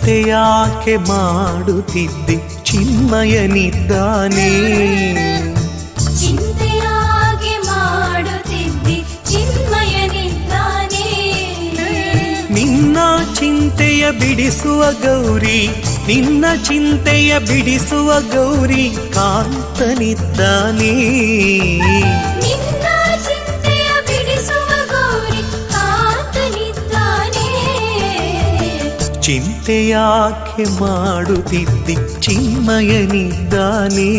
ಚಿಂತೆಯಾಕೆ ಮಾಡುತ್ತಿದ್ದೆ ಚಿನ್ಮಯನಿದ್ದಾನೆ. ಚಿಂತೆಯಾಗೆ ಮಾಡುತ್ತಿದ್ದೆ ಚಿನ್ಮಯನಿದ್ದಾನೆ. ನಿನ್ನ ಚಿಂತೆಯ ಬಿಡಿಸುವ ಗೌರಿ, ನಿನ್ನ ಚಿಂತೆಯ ಬಿಡಿಸುವ ಗೌರಿ ಕಾಂತನಿದ್ದಾನೆ. ನಿನ್ನ ಚಿಂತೆಯ ಬಿಡಿಸುವ ಗೌರಿ ಕಾಂತನಿದ್ದಾನೆ. ಚಿಂತೆಯಾಕೆ ಮಾಡುತ್ತಿದ್ದೆ ಚಿನ್ಮಯನಿದ್ದಾನೆ.